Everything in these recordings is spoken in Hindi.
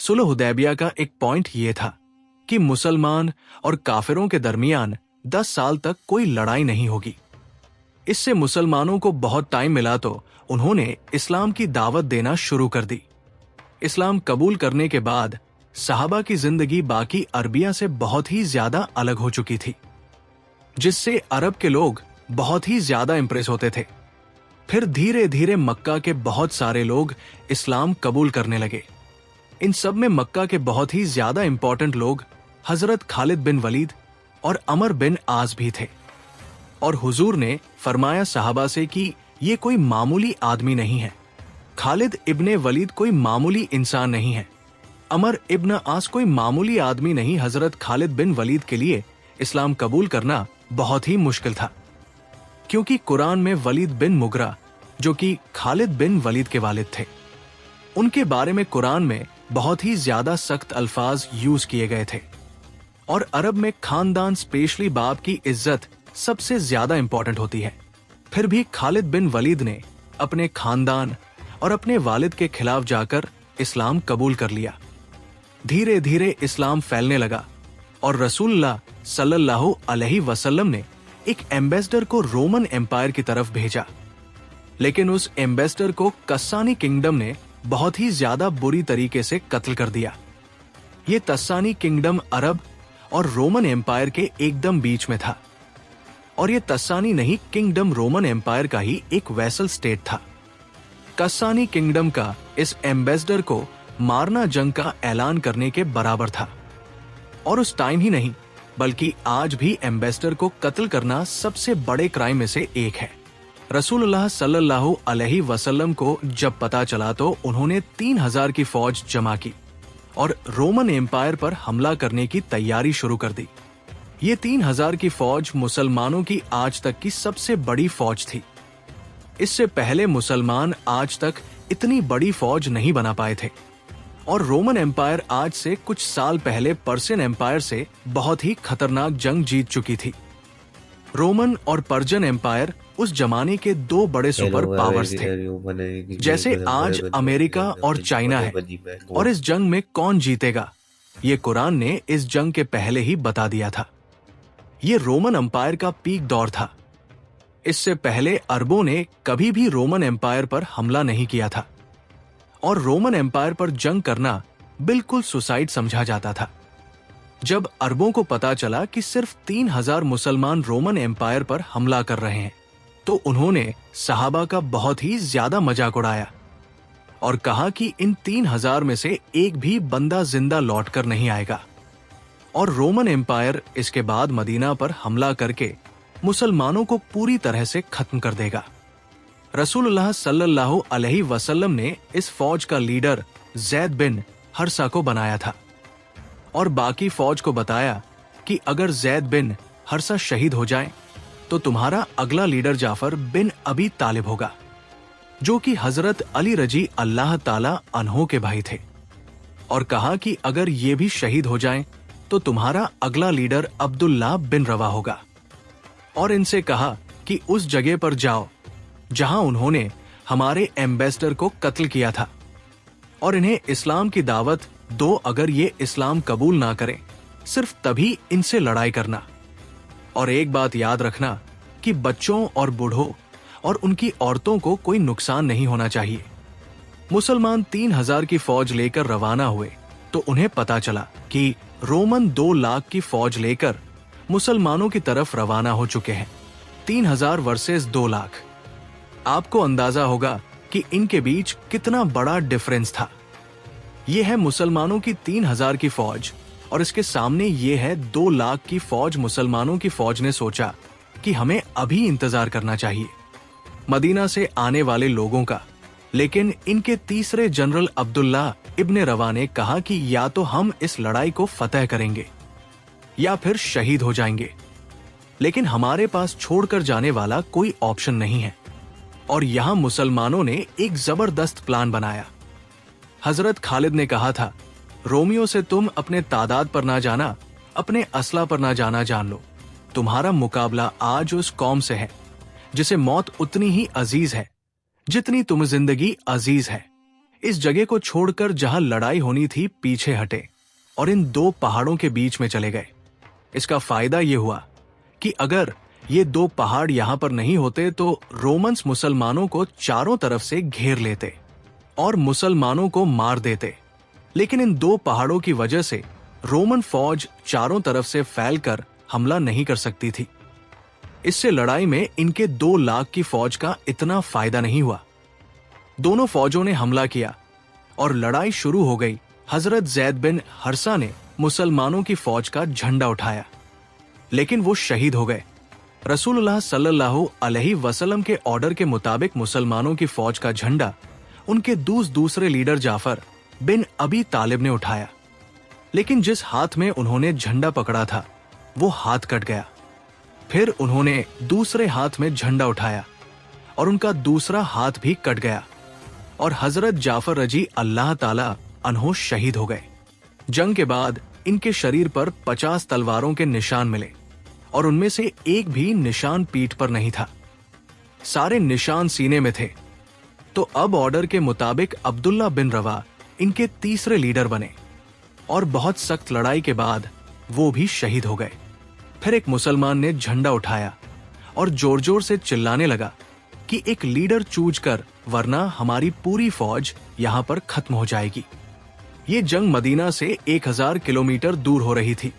सुलह हुदैबिया का एक पॉइंट ये था कि मुसलमान और काफिरों के दरमियान 10 साल तक कोई लड़ाई नहीं होगी। इससे मुसलमानों को बहुत टाइम मिला तो उन्होंने इस्लाम की दावत देना शुरू कर दी। इस्लाम कबूल करने के बाद सहाबा की जिंदगी बाकी अरबिया से बहुत ही ज्यादा अलग हो चुकी थी, जिससे अरब के लोग बहुत ही ज्यादा इंप्रेस होते थे। फिर धीरे धीरे मक्का के बहुत सारे लोग इस्लाम कबूल करने लगे। इन सब में मक्का के बहुत ही ज्यादा इंपॉर्टेंट लोग हजरत खालिद बिन वलीद और अमर बिन आस भी थे। और हुजूर ने फरमाया सहाबा से कि ये कोई मामूली आदमी नहीं है, खालिद इब्ने वलीद कोई मामूली इंसान नहीं है, अमर इब्न आस कोई मामूली आदमी नहीं। हजरत खालिद बिन वलीद के लिए इस्लाम कबूल करना बहुत ही मुश्किल था, क्योंकि कुरान में वलीद बिन मुगरा, जो कि खालिद बिन वलीद के वालिद थे, उनके बारे में कुरान में बहुत ही ज्यादा सख्त अल्फाज यूज किए गए थे। और अरब में खानदान स्पेशली बाप की इज्जत सबसे ज्यादा इंपॉर्टेंट होती है। फिर भी खालिद बिन वलीद ने अपने खानदान और अपने वालिद के खिलाफ जाकर इस्लाम कबूल कर लिया। धीरे धीरे इस्लाम फैलने लगा और रसूलुल्लाह सल्लल्लाहु अलैहि वसल्लम ने एक एम्बेसडर को रोमन एम्पायर की तरफ भेजा, लेकिन उस एम्बेसडर को कस्सानी किंगडम ने बहुत ही ज्यादा बुरी तरीके से कत्ल कर दिया। ये तस्सानी किंगडम अरब और रोमन एम्पायर के एकदम बीच में था, और ये तस्सानी नहीं, किंगडम रोमन एम्पायर का ही एक वैसल स्टेट था। कस्सानी किंगडम का इस एम्बेसडर को मारना जंग का ऐलान करने के बराबर था। और उस टाइम ही नहीं, बल्कि आज भी एम्बेसडर को कत्ल करना सबसे बड़े क्राइम में से एक है। रसूलुल्लाह सल्लल्लाहु अलैहि वसल्लम को जब पता चला तो उन्होंने 3000 की फौज जमा की और रोमन एम्पायर पर हमला करने की तैयारी शुरू कर दी। ये 3000 की फौज मुसलमानों की आज तक की सबसे बड़ी फौज थी। इससे पहले मुसलमान आज तक इतनी बड़ी फौज नहीं बना पाए थे। और रोमन एम्पायर आज से कुछ साल पहले पर्शियन एम्पायर से बहुत ही खतरनाक जंग जीत चुकी थी। रोमन और पर्शियन एम्पायर उस जमाने के दो बड़े सुपर पावर्स थे। जैसे आज अमेरिका और चाइना है, और इस जंग में कौन जीतेगा ये कुरान ने इस जंग के पहले ही बता दिया था। ये रोमन एम्पायर का पीक दौर था। इससे पहले अरबों ने कभी भी रोमन एम्पायर पर हमला नहीं किया था, और रोमन एम्पायर पर जंग करना बिल्कुल सुसाइड समझा जाता था। जब अरबों को पता चला कि सिर्फ 3000 मुसलमान रोमन एम्पायर पर हमला कर रहे हैं, तो उन्होंने सहाबा का बहुत ही ज्यादा मजाक उड़ाया और कहा कि इन 3000 में से एक भी बंदा जिंदा लौटकर नहीं आएगा। और रोमन एम्पायर इसके बाद मदीना पर हमला करके मुसलमानों को पूरी तरह से खत्म कर देगा। रसूलुल्लाह सल्लल्लाहु अलैहि वसल्लम ने इस फौज का लीडर ज़ैद बिन हरसा को बनाया था, और बाकी फौज को बताया कि अगर ज़ैद बिन हरसा शहीद हो जाए तो तुम्हारा अगला लीडर जाफर बिन अबी तालिब होगा, जो कि हजरत अली रजी अल्लाह ताला अन्हो के भाई थे। और कहा कि अगर ये भी शहीद हो जाएं तो तुम्हारा अगला लीडर अब्दुल्लाह बिन रवा होगा। और इनसे कहा कि उस जगह पर जाओ जहां उन्होंने हमारे एम्बेसडर को कत्ल किया था, और इन्हें इस्लाम की दावत दो। अगर ये इस्लाम कबूल ना करें, सिर्फ तभी इनसे लड़ाई करना। और एक बात याद रखना कि बच्चों और बूढ़ों और उनकी औरतों को कोई नुकसान नहीं होना चाहिए। मुसलमान 3000 की फौज लेकर रवाना हुए तो उन्हें पता चला कि रोमन 2 लाख की फौज लेकर मुसलमानों की तरफ रवाना हो चुके हैं। 3000 वर्सेस 2 लाख। आपको अंदाजा होगा कि इनके बीच कितना बड़ा डिफरेंस था। यह है मुसलमानों की 3000 की फौज, और इसके सामने ये है 2 लाख की फौज। मुसलमानों की फौज ने सोचा कि हमें अभी इंतजार करना चाहिए मदीना से आने वाले लोगों का। लेकिन इनके तीसरे जनरल अब्दुल्ला इब्ने रवा ने कहा कि या तो हम इस लड़ाई को फतह करेंगे या फिर शहीद हो जाएंगे, लेकिन हमारे पास छोड़कर जाने वाला कोई ऑप्शन नहीं है। और यहां मुसलमानों ने एक जबरदस्त प्लान बनाया। हजरत खालिद ने कहा था, रोमियो से तुम अपने तादाद पर ना जाना, अपने असला पर ना जाना जान लो। तुम्हारा मुकाबला आज उस कौम से है जिसे मौत उतनी ही अजीज है जितनी तुम्हें जिंदगी अजीज है। इस जगह को छोड़कर जहां लड़ाई होनी थी पीछे हटे और इन दो पहाड़ों के बीच में चले गए। इसका फायदा ये हुआ कि अगर ये दो पहाड़ यहां पर नहीं होते तो रोमन्स मुसलमानों को चारों तरफ से घेर लेते और मुसलमानों को मार देते। लेकिन इन दो पहाड़ों की वजह से रोमन फौज चारों तरफ से फैलकर हमला नहीं कर सकती थी। इससे लड़ाई में इनके 2 लाख की फौज का इतना फायदा नहीं हुआ। दोनों फौजों ने हमला किया और लड़ाई शुरू हो गई। हजरत जैद बिन हरसा ने मुसलमानों की फौज का झंडा उठाया, लेकिन वो शहीद हो गए। रसूलुल्लाह सल्लल्लाहु अलैहि वसल्लम के ऑर्डर के मुताबिक मुसलमानों की फौज का झंडा उनके दूसरे लीडर जाफर बिन अबी तालिब ने उठाया, लेकिन जिस हाथ में उन्होंने झंडा पकड़ा था वो हाथ कट गया। फिर उन्होंने दूसरे हाथ में झंडा उठाया और उनका दूसरा हाथ भी कट गया और हजरत जाफर रजी अल्लाह ताला अन्हो शहीद हो गए। जंग के बाद इनके शरीर पर 50 तलवारों के निशान मिले और उनमें से एक भी निशान पीठ पर नहीं था, सारे निशान सीने में थे। तो अब ऑर्डर के मुताबिक अब्दुल्ला बिन रवा इनके तीसरे लीडर बने और बहुत सख्त लड़ाई के बाद वो भी शहीद हो गए। फिर एक मुसलमान ने झंडा उठाया और जोर जोर से चिल्लाने लगा कि एक लीडर चूज कर, वरना हमारी पूरी फौज यहां पर खत्म हो जाएगी। ये जंग मदीना से 1000 किलोमीटर दूर हो रही थी,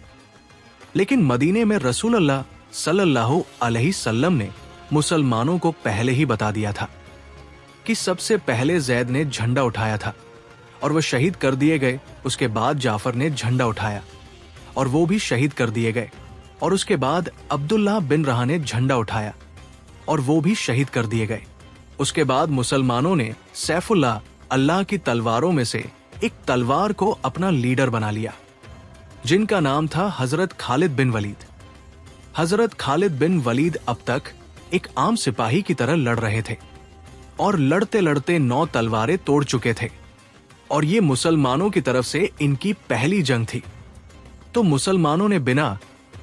लेकिन मदीने में रसूलुल्लाह सल्लल्लाहु अलैहि वसल्लम ने मुसलमानों को पहले ही बता दिया था कि सबसे पहले जैद ने झंडा उठाया था और वह शहीद कर दिए गए। उसके बाद जाफर ने झंडा उठाया और वो भी शहीद कर दिए गए और उसके बाद अब्दुल्लाह बिन रहा ने झंडा उठाया और वो भी शहीद कर दिए गए। उसके बाद मुसलमानों ने सैफुल्लाह अल्लाह की तलवारों में से एक तलवार को अपना लीडर बना लिया, जिनका नाम था हजरत खालिद बिन वलीद। हजरत खालिद बिन वलीद अब तक एक आम सिपाही की तरह लड़ रहे थे और लड़ते लड़ते 9 तलवारें तोड़ चुके थे और ये मुसलमानों की तरफ से इनकी पहली जंग थी। तो मुसलमानों ने बिना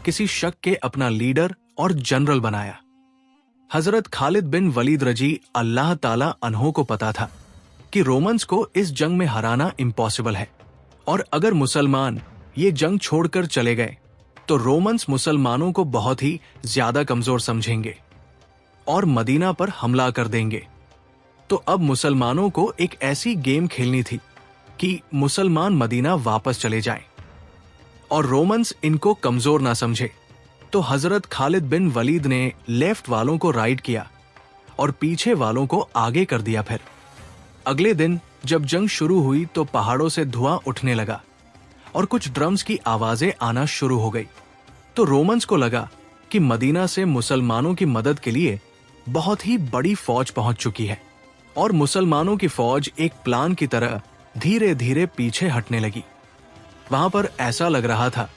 किसी शक के अपना लीडर और जनरल बनाया। हजरत खालिद बिन वलीद रजी अल्लाह ताला अन्हो को पता था कि रोमन्स को इस जंग में हराना इम्पॉसिबल है और अगर मुसलमान ये जंग छोड़कर चले गए तो रोमन्स मुसलमानों को बहुत ही ज्यादा कमजोर समझेंगे और मदीना पर हमला कर देंगे। तो अब मुसलमानों को एक ऐसी गेम खेलनी थी कि मुसलमान मदीना वापस चले जाएं और रोमन्स इनको कमजोर ना समझे। तो हजरत खालिद बिन वलीद ने लेफ्ट वालों को राइट किया और पीछे वालों को आगे कर दिया। फिर अगले दिन जब जंग शुरू हुई तो पहाड़ों से धुआं उठने लगा और कुछ ड्रम्स की आवाजें आना शुरू हो गई। तो रोमन्स को लगा कि मदीना से मुसलमानों की मदद के लिए बहुत ही बड़ी फौज पहुंच चुकी है और मुसलमानों की फौज एक प्लान की तरह धीरे धीरे पीछे हटने लगी। वहां पर ऐसा लग रहा था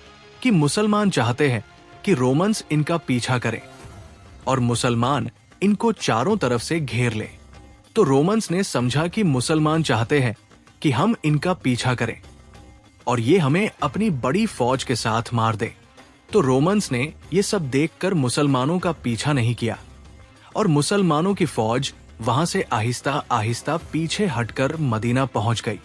कि मुसलमान चाहते हैं कि रोमन्स इनका पीछा करें और मुसलमान इनको चारों तरफ से घेर ले। तो रोमन्स ने समझा कि मुसलमान चाहते हैं कि हम इनका पीछा करें और ये हमें अपनी बड़ी फौज के साथ मार दे। तो रोमन्स ने ये सब देखकर मुसलमानों का पीछा नहीं किया और मुसलमानों की फौज वहां से आहिस्ता आहिस्ता पीछे हटकर मदीना पहुंच गई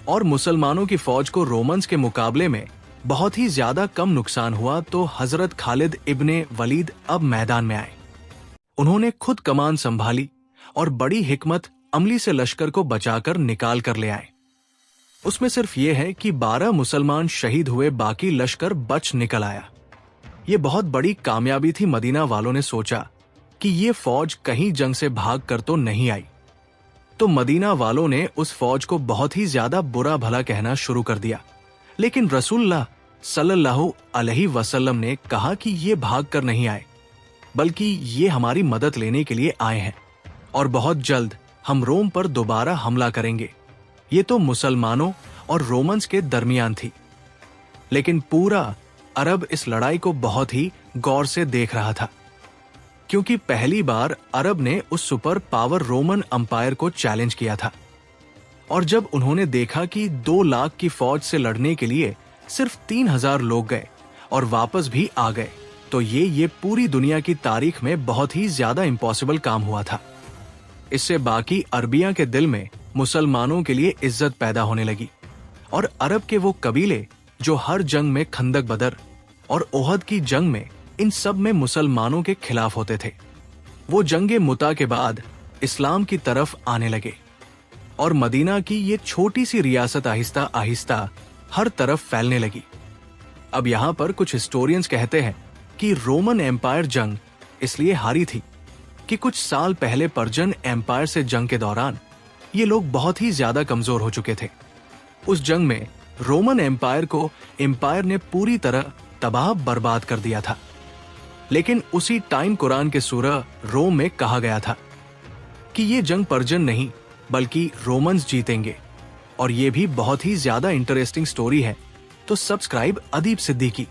और मुसलमानों की फौज को रोमन्स के मुकाबले में बहुत ही ज्यादा कम नुकसान हुआ। तो हजरत खालिद इब्ने वलीद अब मैदान में आए। उन्होंने खुद कमान संभाली और बड़ी हिकमत अमली से लश्कर को बचाकर निकाल कर ले आए। उसमें सिर्फ ये है कि 12 मुसलमान शहीद हुए, बाकी लश्कर बच निकल आया। ये बहुत बड़ी कामयाबी थी। मदीना वालों ने सोचा कि ये फौज कहीं जंग से भाग कर तो नहीं आई। तो मदीना वालों ने उस फौज को बहुत ही ज्यादा बुरा भला कहना शुरू कर दिया, लेकिन रसूलुल्लाह सल्लल्लाहु अलैहि वसल्लम ने कहा कि ये भाग कर नहीं आए, बल्कि ये हमारी मदद लेने के लिए आए हैं और बहुत जल्द हम रोम पर दोबारा हमला करेंगे। ये तो मुसलमानों और रोमन्स के दरमियान थी, लेकिन पूरा अरब इस लड़ाई को बहुत ही गौर से देख रहा था, क्योंकि पहली बार अरब ने उस सुपर पावर रोमन अंपायर को चैलेंज किया था। और जब उन्होंने देखा कि 2 लाख की फौज से लड़ने के लिए सिर्फ 3000 लोग गए और वापस भी आ गए, तो ये पूरी दुनिया की तारीख में बहुत ही ज्यादा इम्पॉसिबल काम हुआ था। इससे बाकी अरबिया के दिल में मुसलमानों के लिए इज्जत पैदा होने लगी और अरब के वो कबीले जो हर जंग में खंदक बदर और ओहद की जंग में इन सब में मुसलमानों के खिलाफ होते थे, वो जंगे मुता के बाद इस्लाम की तरफ आने लगे और मदीना की ये छोटी सी रियासत आहिस्ता आहिस्ता हर तरफ फैलने लगी। अब यहां पर कुछ हिस्टोरियंस कहते हैं कि रोमन एम्पायर जंग इसलिए हारी थी कि कुछ साल पहले पर्शियन एम्पायर से जंग के दौरान ये लोग बहुत ही ज्यादा कमजोर हो चुके थे। उस जंग में रोमन एम्पायर ने पूरी तरह तबाह बर्बाद कर दिया था। लेकिन उसी टाइम कुरान के सूरह रोम में कहा गया था कि ये जंग पर्शियन नहीं बल्कि रोमन्स जीतेंगे। और ये भी बहुत ही ज्यादा इंटरेस्टिंग स्टोरी है, तो सब्सक्राइब अदीब सिद्दीकी।